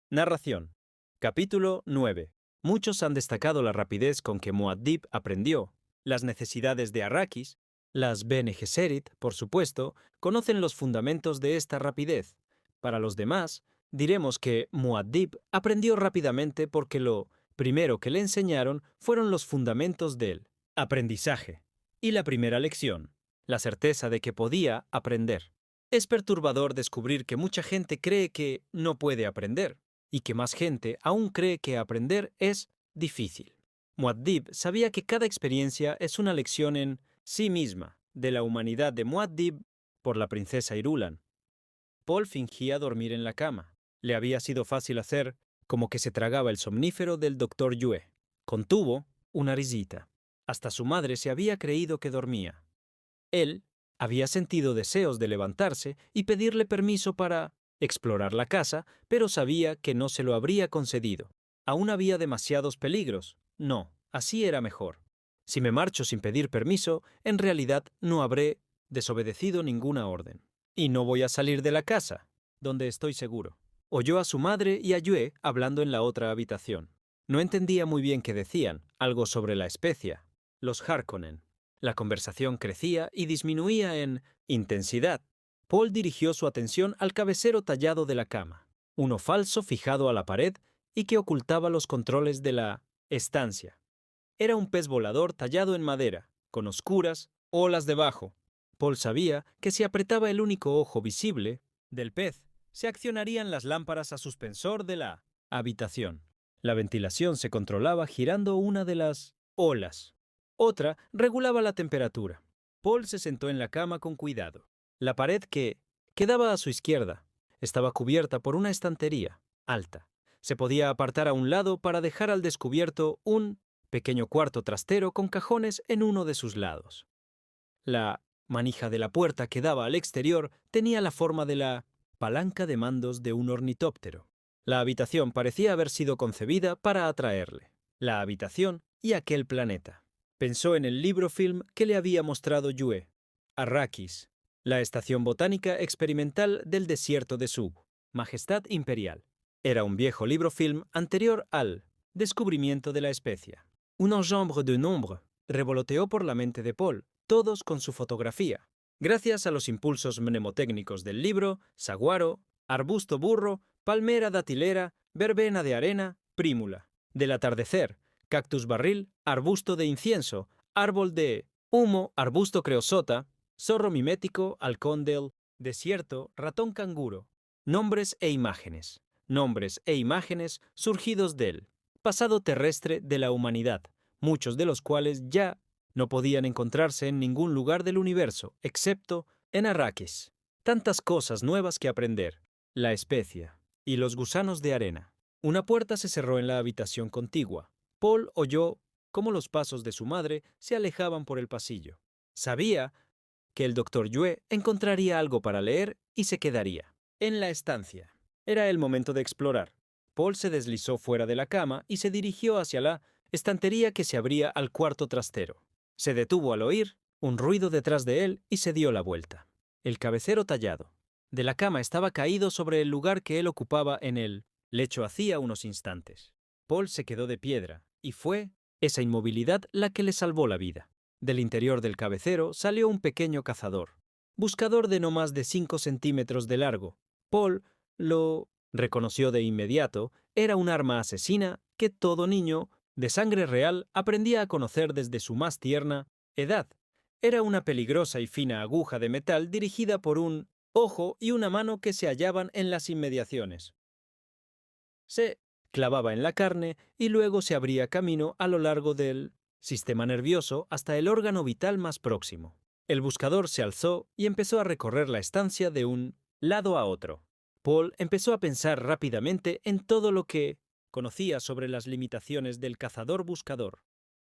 Narración. Capítulo 9. Muchos han destacado la rapidez con que Muad'Dib aprendió. Las necesidades de Arrakis, las Bene Gesserit, por supuesto, conocen los fundamentos de esta rapidez. Para los demás, diremos que Muad'Dib aprendió rápidamente porque lo primero que le enseñaron fueron los fundamentos del aprendizaje. Y la primera lección, la certeza de que podía aprender. Es perturbador descubrir que mucha gente cree que no puede aprender y que más gente aún cree que aprender es difícil. Muad'Dib sabía que cada experiencia es una lección en sí misma de la humanidad de Muad'Dib por la princesa Irulan. Paul fingía dormir en la cama. Le había sido fácil hacer como que se tragaba el somnífero del doctor Yue. Contuvo una risita. Hasta su madre se había creído que dormía. Él había sentido deseos de levantarse y pedirle permiso para explorar la casa, pero sabía que no se lo habría concedido. Aún había demasiados peligros. No, así era mejor. Si me marcho sin pedir permiso, en realidad no habré desobedecido ninguna orden. Y no voy a salir de la casa, donde estoy seguro. Oyó a su madre y a Yue hablando en la otra habitación. No entendía muy bien qué decían, algo sobre la especia, los Harkonnen. La conversación crecía y disminuía en intensidad. Paul dirigió su atención al cabecero tallado de la cama, uno falso fijado a la pared y que ocultaba los controles de la estancia. Era un pez volador tallado en madera, con oscuras olas debajo. Paul sabía que si apretaba el único ojo visible del pez, se accionarían las lámparas a suspensor de la habitación. La ventilación se controlaba girando una de las olas. Otra regulaba la temperatura. Paul se sentó en la cama con cuidado. La pared que quedaba a su izquierda estaba cubierta por una estantería alta. Se podía apartar a un lado para dejar al descubierto un pequeño cuarto trastero con cajones en uno de sus lados. La manija de la puerta que daba al exterior tenía la forma de la palanca de mandos de un ornitóptero. La habitación parecía haber sido concebida para atraerle. La habitación y aquel planeta. Pensó en el libro-film que le había mostrado Yue, Arrakis, la estación botánica experimental del desierto de Sub, Majestad Imperial. Era un viejo libro-film anterior al descubrimiento de la especia. Un enjambre de nombres revoloteó por la mente de Paul, todos con su fotografía. Gracias a los impulsos mnemotécnicos del libro, saguaro, arbusto burro, palmera datilera, verbena de arena, prímula. Del atardecer, cactus barril, arbusto de incienso, árbol de humo, arbusto creosota, zorro mimético, halcón del desierto, ratón canguro. Nombres e imágenes. Nombres e imágenes surgidos del pasado terrestre de la humanidad, muchos de los cuales ya no podían encontrarse en ningún lugar del universo, excepto en Arrakis. Tantas cosas nuevas que aprender. La especia y los gusanos de arena. Una puerta se cerró en la habitación contigua. Paul oyó cómo los pasos de su madre se alejaban por el pasillo. Sabía que el doctor Yue encontraría algo para leer y se quedaría en la estancia. Era el momento de explorar. Paul se deslizó fuera de la cama y se dirigió hacia la estantería que se abría al cuarto trastero. Se detuvo al oír un ruido detrás de él y se dio la vuelta. El cabecero tallado de la cama estaba caído sobre el lugar que él ocupaba en el lecho hacía unos instantes. Paul se quedó de piedra, y fue esa inmovilidad la que le salvó la vida. Del interior del cabecero salió un pequeño cazador, buscador de no más de 5 centímetros de largo. Paul lo reconoció de inmediato, era un arma asesina que todo niño de sangre real aprendía a conocer desde su más tierna edad. Era una peligrosa y fina aguja de metal dirigida por un ojo y una mano que se hallaban en las inmediaciones. Se clavaba en la carne y luego se abría camino a lo largo del sistema nervioso hasta el órgano vital más próximo. El buscador se alzó y empezó a recorrer la estancia de un lado a otro. Paul empezó a pensar rápidamente en todo lo que conocía sobre las limitaciones del cazador-buscador.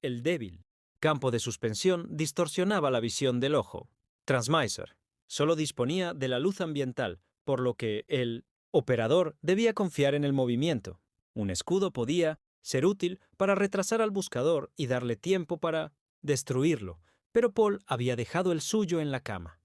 El débil campo de suspensión distorsionaba la visión del ojo. Transmiser solo disponía de la luz ambiental, por lo que el operador debía confiar en el movimiento. Un escudo podía ser útil para retrasar al buscador y darle tiempo para destruirlo, pero Paul había dejado el suyo en la cama.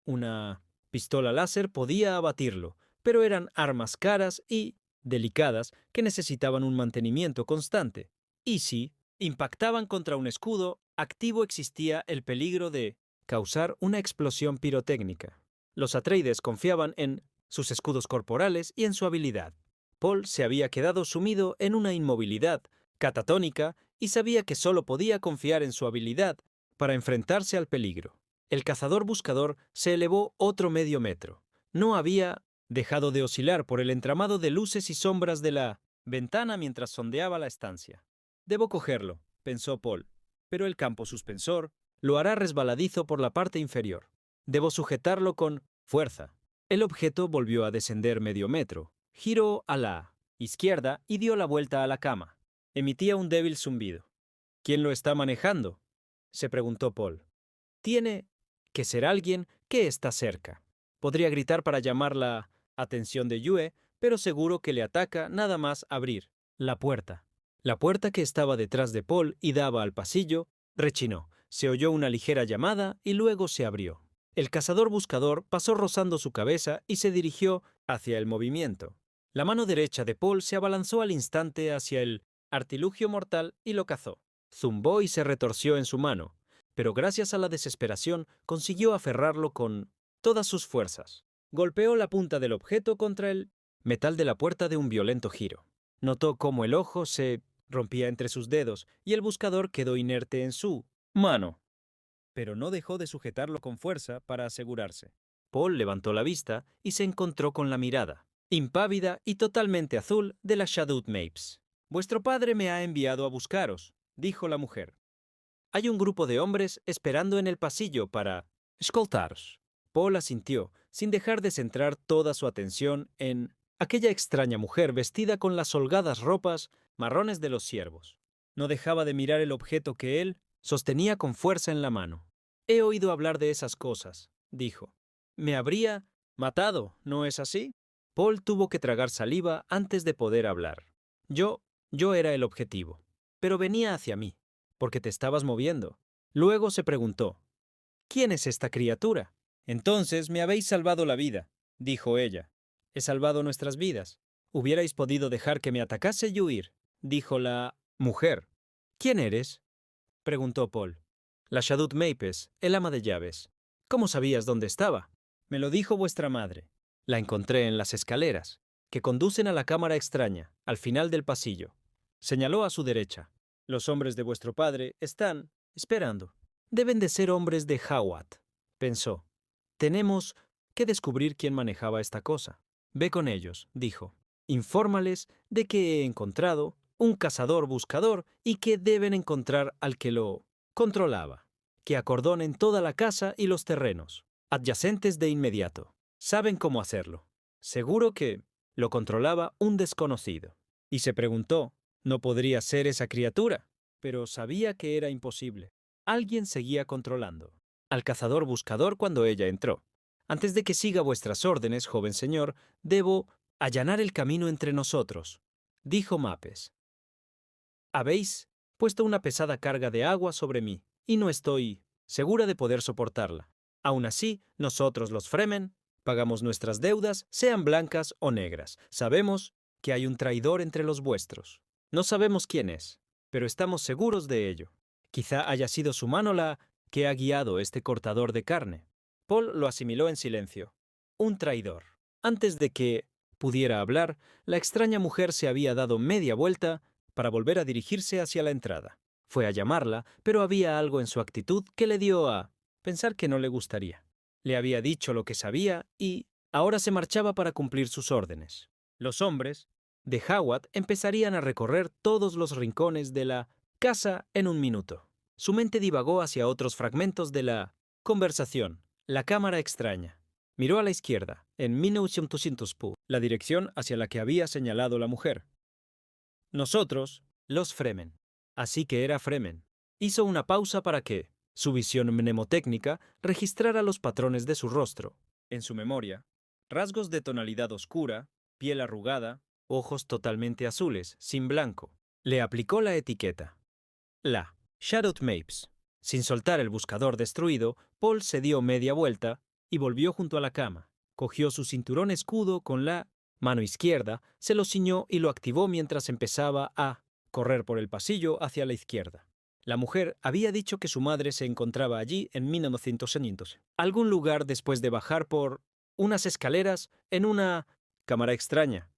Una pistola láser podía abatirlo, pero eran armas caras y delicadas que necesitaban un mantenimiento constante. Y si impactaban contra un escudo, activo existía el peligro de causar una explosión pirotécnica. Los Atreides confiaban en sus escudos corporales y en su habilidad. Paul se había quedado sumido en una inmovilidad catatónica y sabía que solo podía confiar en su habilidad para enfrentarse al peligro. El cazador-buscador se elevó otro medio metro. No había dejado de oscilar por el entramado de luces y sombras de la ventana mientras sondeaba la estancia. Debo cogerlo, pensó Paul, pero el campo suspensor lo hará resbaladizo por la parte inferior. Debo sujetarlo con fuerza. El objeto volvió a descender medio metro, giró a la izquierda y dio la vuelta a la cama. Emitía un débil zumbido. ¿Quién lo está manejando?, se preguntó Paul. Tiene que ser alguien que está cerca. Podría gritar para llamar la atención de Yue, pero seguro que le ataca nada más abrir la puerta. La puerta que estaba detrás de Paul y daba al pasillo rechinó. Se oyó una ligera llamada y luego se abrió. El cazador-buscador pasó rozando su cabeza y se dirigió hacia el movimiento. La mano derecha de Paul se abalanzó al instante hacia el artilugio mortal y lo cazó. Zumbó y se retorció en su mano, pero gracias a la desesperación consiguió aferrarlo con todas sus fuerzas. Golpeó la punta del objeto contra el metal de la puerta de un violento giro. Notó cómo el ojo se rompía entre sus dedos y el buscador quedó inerte en su mano. Pero no dejó de sujetarlo con fuerza para asegurarse. Paul levantó la vista y se encontró con la mirada, impávida y totalmente azul, de la Shadowed Mapes. «Vuestro padre me ha enviado a buscaros», dijo la mujer. «Hay un grupo de hombres esperando en el pasillo para escoltaros». Paul asintió, sin dejar de centrar toda su atención en aquella extraña mujer vestida con las holgadas ropas marrones de los siervos. No dejaba de mirar el objeto que él sostenía con fuerza en la mano. «He oído hablar de esas cosas», dijo. «Me habría matado, ¿no es así?» Paul tuvo que tragar saliva antes de poder hablar. Yo era el objetivo, pero venía hacia mí, porque te estabas moviendo. Luego se preguntó, «¿Quién es esta criatura?» «Entonces me habéis salvado la vida», dijo ella. «He salvado nuestras vidas. Hubierais podido dejar que me atacase y huir», dijo la mujer. «¿Quién eres?», preguntó Paul. «La Shadowed Mapes, el ama de llaves». «¿Cómo sabías dónde estaba?» «Me lo dijo vuestra madre. La encontré en las escaleras, que conducen a la cámara extraña, al final del pasillo». Señaló a su derecha. «Los hombres de vuestro padre están esperando. Deben de ser hombres de Hawat», pensó. «Tenemos que descubrir quién manejaba esta cosa». «Ve con ellos», dijo. «Infórmales de que he encontrado un cazador-buscador y que deben encontrar al que lo controlaba. Que acordonen toda la casa y los terrenos adyacentes de inmediato. Saben cómo hacerlo». Seguro que lo controlaba un desconocido. Y se preguntó, ¿no podría ser esa criatura? Pero sabía que era imposible. Alguien seguía controlando al cazador-buscador cuando ella entró. «Antes de que siga vuestras órdenes, joven señor, debo allanar el camino entre nosotros», dijo Mapes. «Habéis puesto una pesada carga de agua sobre mí, y no estoy segura de poder soportarla. Aún así, nosotros los Fremen pagamos nuestras deudas, sean blancas o negras. Sabemos que hay un traidor entre los vuestros. No sabemos quién es, pero estamos seguros de ello. Quizá haya sido su mano la que ha guiado este cortador de carne». Paul lo asimiló en silencio. Un traidor. Antes de que pudiera hablar, la extraña mujer se había dado media vuelta para volver a dirigirse hacia la entrada. Fue a llamarla, pero había algo en su actitud que le dio a pensar que no le gustaría. Le había dicho lo que sabía y ahora se marchaba para cumplir sus órdenes. Los hombres de Hawat empezarían a recorrer todos los rincones de la casa en un minuto. Su mente divagó hacia otros fragmentos de la conversación. La cámara extraña. Miró a la izquierda, en 1900 la dirección hacia la que había señalado la mujer. Nosotros, los Fremen. Así que era Fremen. Hizo una pausa para que su visión mnemotécnica registrara los patrones de su rostro. En su memoria, rasgos de tonalidad oscura, piel arrugada, ojos totalmente azules, sin blanco. Le aplicó la etiqueta. La Shadowed Mapes. Sin soltar el buscador destruido, Paul se dio media vuelta y volvió junto a la cama. Cogió su cinturón escudo con la mano izquierda, se lo ciñó y lo activó mientras empezaba a correr por el pasillo hacia la izquierda. La mujer había dicho que su madre se encontraba allí en 1900, algún lugar después de bajar por unas escaleras en una cámara extraña.